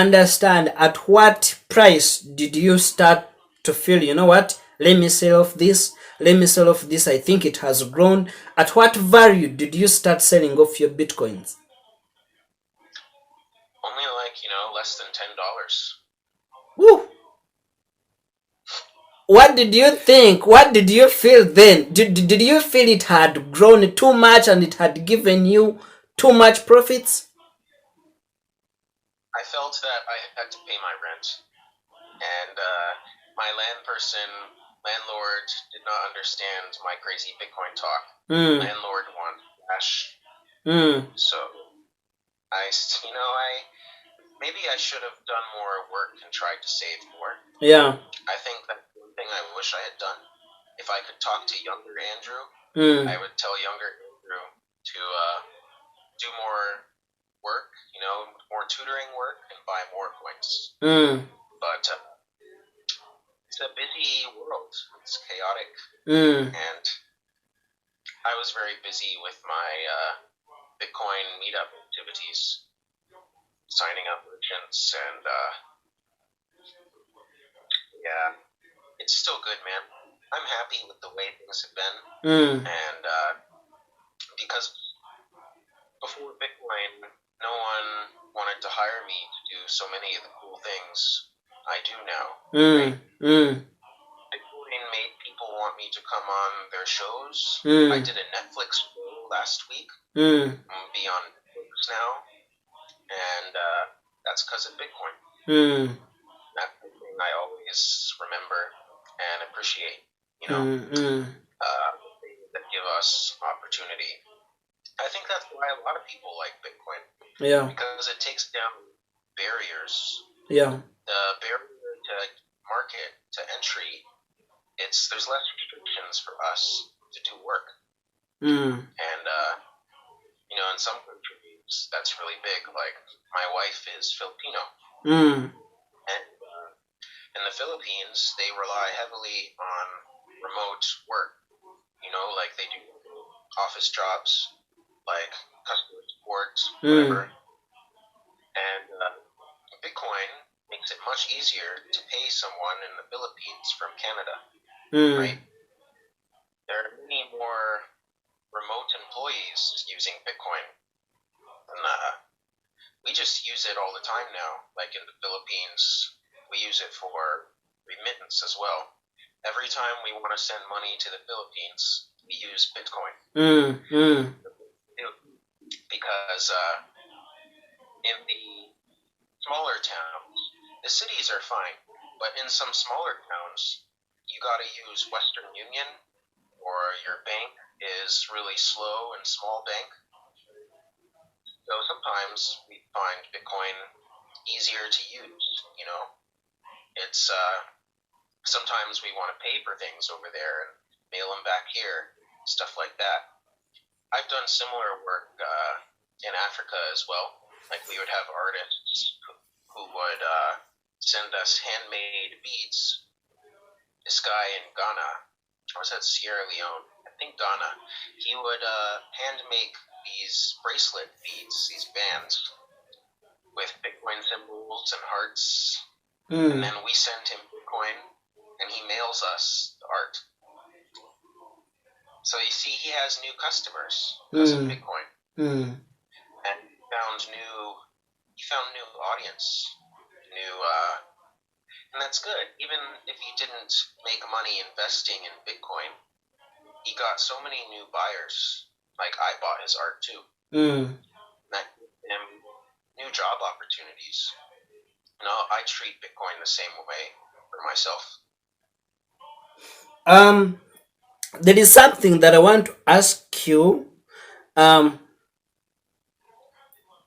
understand at what price did you start to feel, you know what, let me sell off this, I think it has grown. At what value did you start selling off your Bitcoins? Only less than $10. Woo! What did you think? What did you feel then? Did you feel it had grown too much and it had given you too much profits? I felt that I had to pay my rent, and my landlord did not understand my crazy Bitcoin talk. Landlord wanted cash. So maybe I should have done more work and tried to save more. Yeah. I think that's one thing I wish I had done. If I could talk to younger Andrew, I would tell younger Andrew to do more work, more tutoring work, and buy more coins. But it's a busy world. It's chaotic. And I was very busy with my Bitcoin meetup activities, signing up merchants, and yeah, it's still good, man. I'm happy with the way things have been, and because before Bitcoin, no one wanted to hire me to do so many of the cool things I do now. Right? Bitcoin made people want me to come on their shows. I did a Netflix show last week. I'm gonna be on Netflix now, and that's because of Bitcoin. That's the thing I always remember and appreciate. Things that give us opportunity. I think that's why a lot of people like Bitcoin. Yeah. Because it takes down barriers. Yeah. The barrier to market, to entry, there's less restrictions for us to do work. And in some countries that's really big. Like my wife is Filipino. And in the Philippines, they rely heavily on remote work. Like they do office jobs, like customer support, whatever. And Bitcoin makes it much easier to pay someone in the Philippines from Canada, right? There are many more remote employees using Bitcoin. And we just use it all the time now. Like in the Philippines, we use it for remittance as well. Every time we want to send money to the Philippines, we use Bitcoin. Because in the smaller towns, the cities are fine, but in some smaller towns, you got to use Western Union, or your bank is really slow and small bank. So sometimes we find Bitcoin easier to use. It's sometimes we want to pay for things over there and mail them back here, stuff like that. I've done similar work in Africa as well. Like we would have artists who would send us handmade beads. This guy in Ghana, or was that Sierra Leone? I think Ghana. He would hand make these bracelet beads, these bands, with Bitcoin symbols and hearts. And then we send him Bitcoin, and he mails us the art. So you see, he has new customers because of Bitcoin. And he found new audience, and that's good. Even if he didn't make money investing in Bitcoin, he got so many new buyers. Like I bought his art too. That gave him new job opportunities. I treat Bitcoin the same way for myself. There is something that I want to ask you.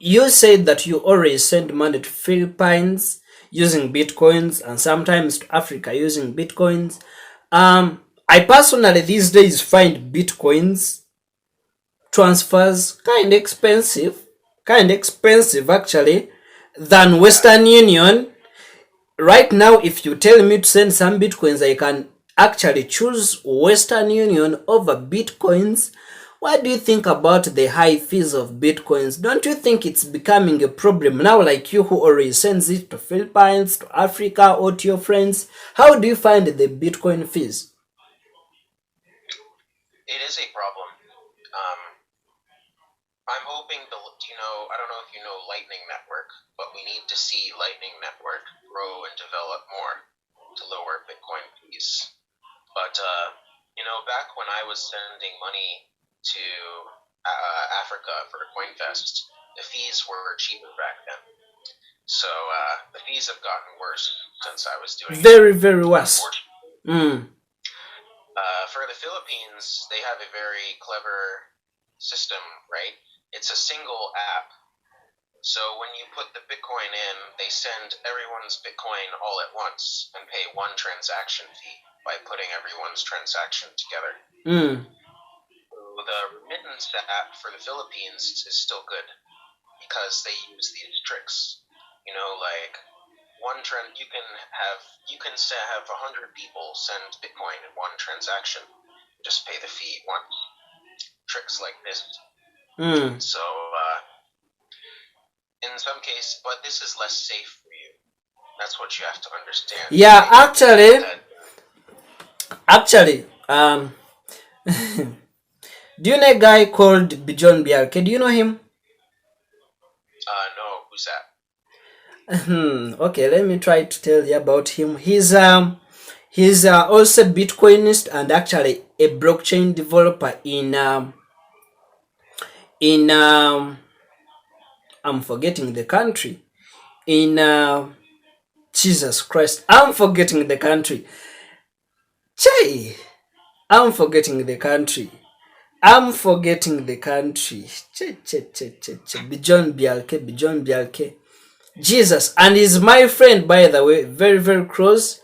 You said that you always send money to Philippines using Bitcoins and sometimes to Africa using Bitcoins. I personally these days find Bitcoins transfers kind of expensive actually than Western Union. Right now, if you tell me to send some Bitcoins, I can actually choose Western Union over Bitcoins. What do you think about the high fees of bitcoins? Don't you think it's becoming a problem now, like you who already sends it to Philippines, to Africa, or to your friends? How do you find the bitcoin fees? It is a problem. Um, I'm hoping to, I don't know if you know Lightning Network, but we need to see Lightning Network grow and develop more to lower Bitcoin fees. But, back when I was sending money to Africa for CoinFest, the fees were cheaper back then. So the fees have gotten worse since I was doing Very, it. very worse. For the Philippines, they have a very clever system, right? It's a single app. So when you put the Bitcoin in, they send everyone's Bitcoin all at once and pay one transaction fee by putting everyone's transaction together. So the remittance app for the Philippines is still good because they use these tricks. Like one trend, you can have 100 people send Bitcoin in one transaction, just pay the fee once. Tricks like this. So in some cases, but this is less safe for you. That's what you have to understand. Yeah, actually, do you know a guy called Bijon Biarke? Do you know him? No, who's that? Okay, let me try to tell you about him. He's also Bitcoinist and actually a blockchain developer in I'm forgetting the country. In Jesus Christ, I'm forgetting the country. Chey, I'm forgetting the country. Bijon Bialke. Jesus, and he's my friend, by the way, very, very close.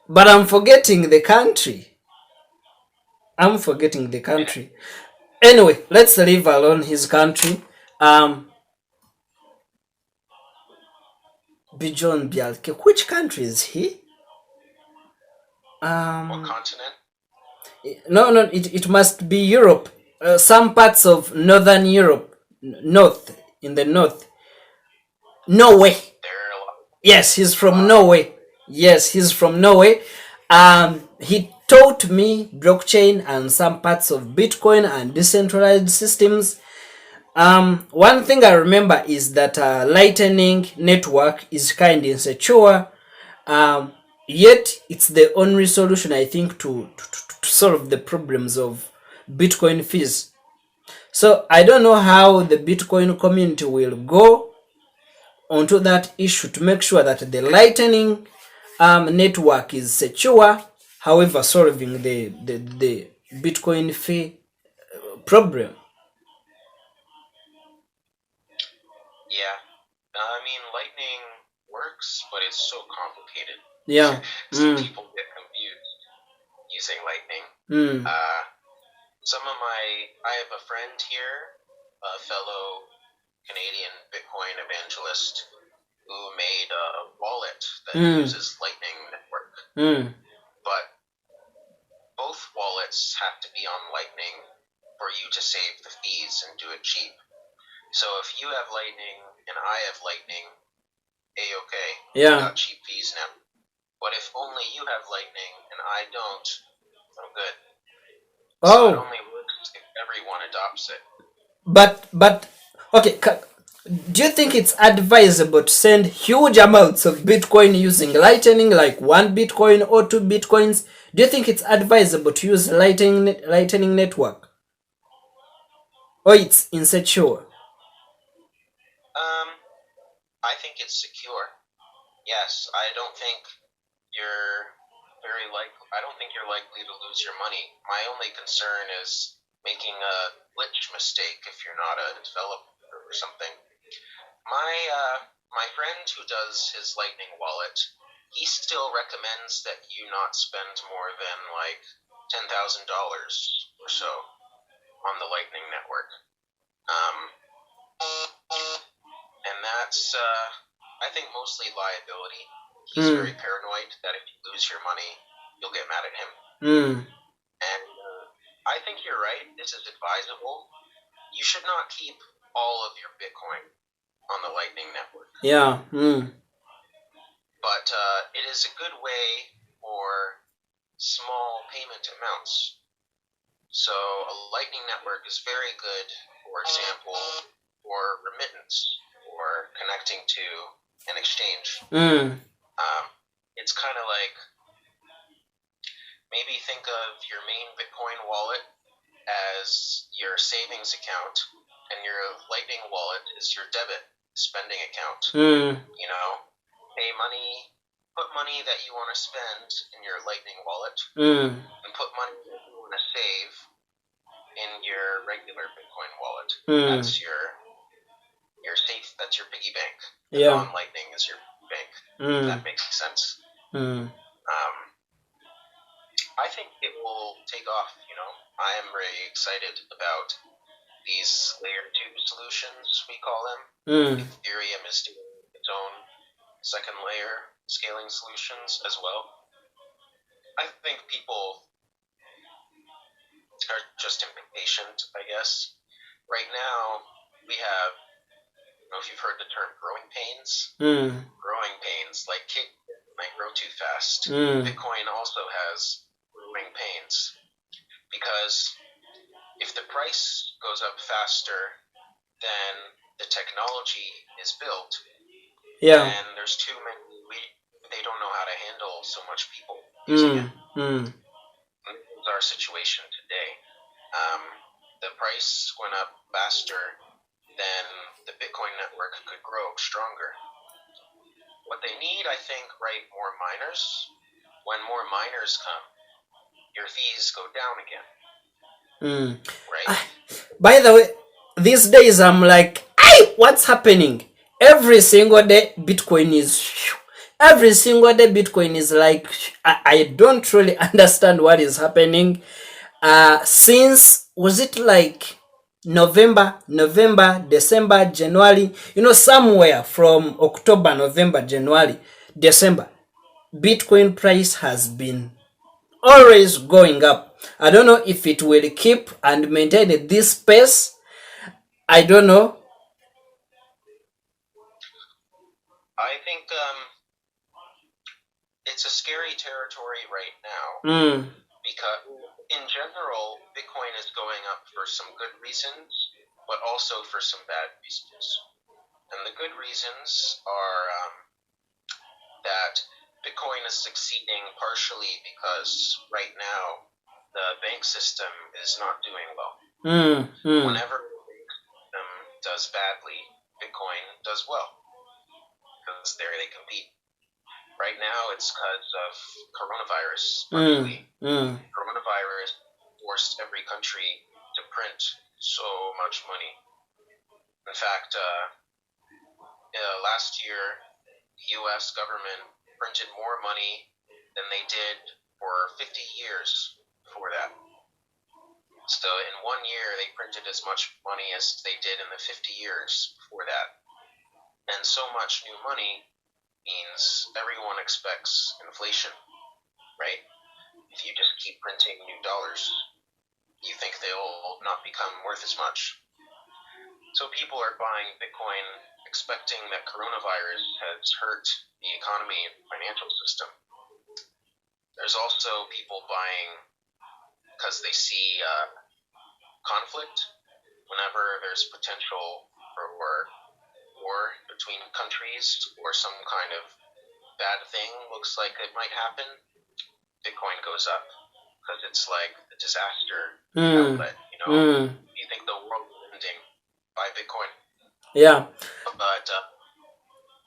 But I'm forgetting the country. Anyway, let's leave alone his country. Bijon Bialke. Which country is he? What continent? No, it must be Europe. Some parts of northern Europe. In the north. Norway. Yes, he's from Norway. He taught me blockchain and some parts of Bitcoin and decentralized systems. One thing I remember is that Lightning Network is kind of insecure. Yet it's the only solution, I think, to solve the problems of Bitcoin fees. So I don't know how the Bitcoin community will go onto that issue to make sure that the Lightning network is secure, however solving the Bitcoin fee problem. Yeah, I mean Lightning works, but it's so complicated. Yeah. Some people get confused using Lightning. I have a friend here, a fellow Canadian Bitcoin evangelist, who made a wallet that uses Lightning Network. But both wallets have to be on Lightning for you to save the fees and do it cheap. So if you have Lightning and I have Lightning, A-okay. Yeah. Got cheap fees now. But if only you have Lightning and I don't, I'm good. So it only works if everyone adopts it. But okay, do you think it's advisable to send huge amounts of Bitcoin using Lightning, like 1 Bitcoin or 2 Bitcoins? Do you think it's advisable to use Lightning Network? Or it's insecure? I think it's secure. Yes, I don't think you're likely to lose your money. My only concern is making a glitch mistake if you're not a developer or something. My friend who does his Lightning wallet, he still recommends that you not spend more than like $10,000 or so on the Lightning network. And that's I think mostly liability. He's very paranoid that if you lose your money, you'll get mad at him. And I think think you're right. This is advisable. You should not keep all of your Bitcoin on the Lightning Network. Yeah. But it is a good way for small payment amounts. So a Lightning Network is very good, for example, for remittance or connecting to an exchange. It's kind of like, maybe think of your main Bitcoin wallet as your savings account, and your Lightning wallet is your debit spending account. You know, pay money, put money that you want to spend in your Lightning wallet, and put money that you want to save in your regular Bitcoin wallet. That's your safe. That's your piggy bank. Non-Lightning is your bank. If that makes sense. I think it will take off. I am very excited about these layer 2 solutions, we call them. Ethereum is doing its own second layer scaling solutions as well. I think people are just impatient, I guess. Right now, we have, I don't know if you've heard the term growing pains. Growing pains, like kids might grow too fast. Bitcoin also has growing pains, because if the price goes up faster than the technology is built, and there's too many, they don't know how to handle so much people using it. This is our situation today. The price went up faster than the Bitcoin network could grow stronger. What they need, I think, more miners. When more miners come, your fees go down again. Right? By the way, these days I'm like, hey, what's happening? Every single day Bitcoin is like, I don't really understand what is happening. Since, was it like November, December, January, somewhere from October, November, January, December, Bitcoin price has been always going up. I don't know if it will keep and maintain this pace. I don't know. I think it's a scary territory right now. Because in general, Bitcoin is going up for some good reasons, but also for some bad reasons. And the good reasons are that Bitcoin is succeeding partially because right now the bank system is not doing well. Whenever the bank system does badly, Bitcoin does well, because there they compete. Right now, it's because of coronavirus, partially. Coronavirus forced every country to print so much money. In fact, last year, the U.S. government printed more money than they did for 50 years before that. So in 1 year, they printed as much money as they did in the 50 years before that. And so much new money means everyone expects inflation, right? If you just keep printing new dollars, you think they'll not become worth as much. So people are buying Bitcoin expecting that coronavirus has hurt the economy and financial system. There's also people buying because they see conflict. Whenever there's potential for war between countries, or some kind of bad thing looks like it might happen, Bitcoin goes up, because it's like the disaster outlet. You think the world is ending, buy Bitcoin. But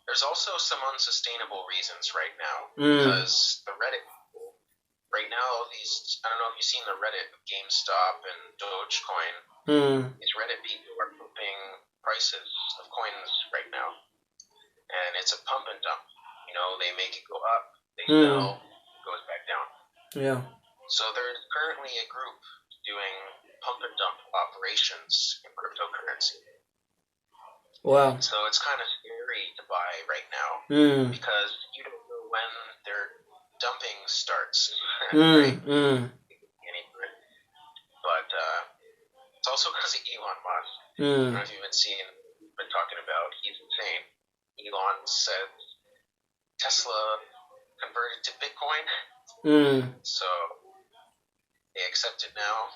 there's also some unsustainable reasons right now, because the Reddit people right now, I don't know if you've seen the Reddit of GameStop and Dogecoin. These Reddit people are pumping prices of coins right now, and it's a pump and dump. They make it go up, they sell, it goes back down. So there's currently a group doing pump and dump operations in cryptocurrency. Wow. So it's kind of scary to buy right now, because you don't know when their dumping starts. Right? But also because of Elon Musk. I don't know if you've been talking about. He's insane. Elon said Tesla converted to Bitcoin, so they accept it now.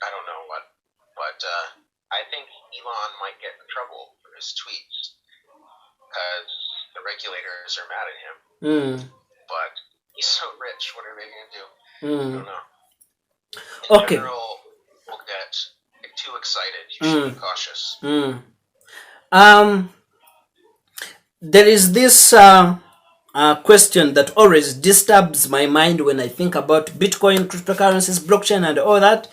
I don't know what, but I think Elon might get in trouble for his tweets because the regulators are mad at him. But he's so rich. What are they going to do? I don't know. In general, people get too excited. You should be cautious. There is this question that always disturbs my mind when I think about Bitcoin, cryptocurrencies, blockchain, and all that.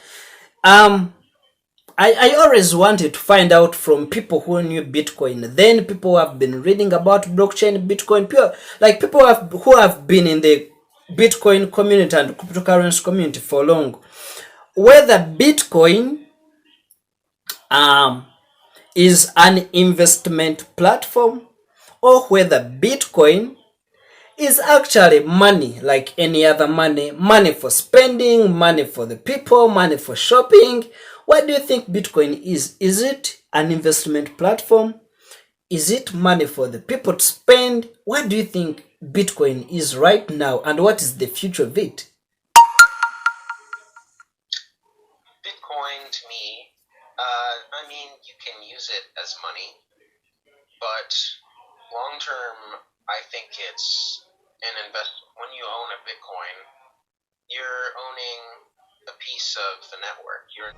I always wanted to find out from people who knew Bitcoin, then people who have been reading about blockchain, Bitcoin, like people who have been in the Bitcoin community and cryptocurrency community for long, whether Bitcoin is an investment platform or whether Bitcoin is actually money like any other money for spending, money for the people, money for shopping. What do you think Bitcoin is? Is it an investment platform? Is it money for the people to spend? What do you think Bitcoin is right now, and what is the future of it? Bitcoin, to me, I mean, you can use it as money, but long term, I think it's an investment. When you own a Bitcoin, you're owning a piece of the network. You're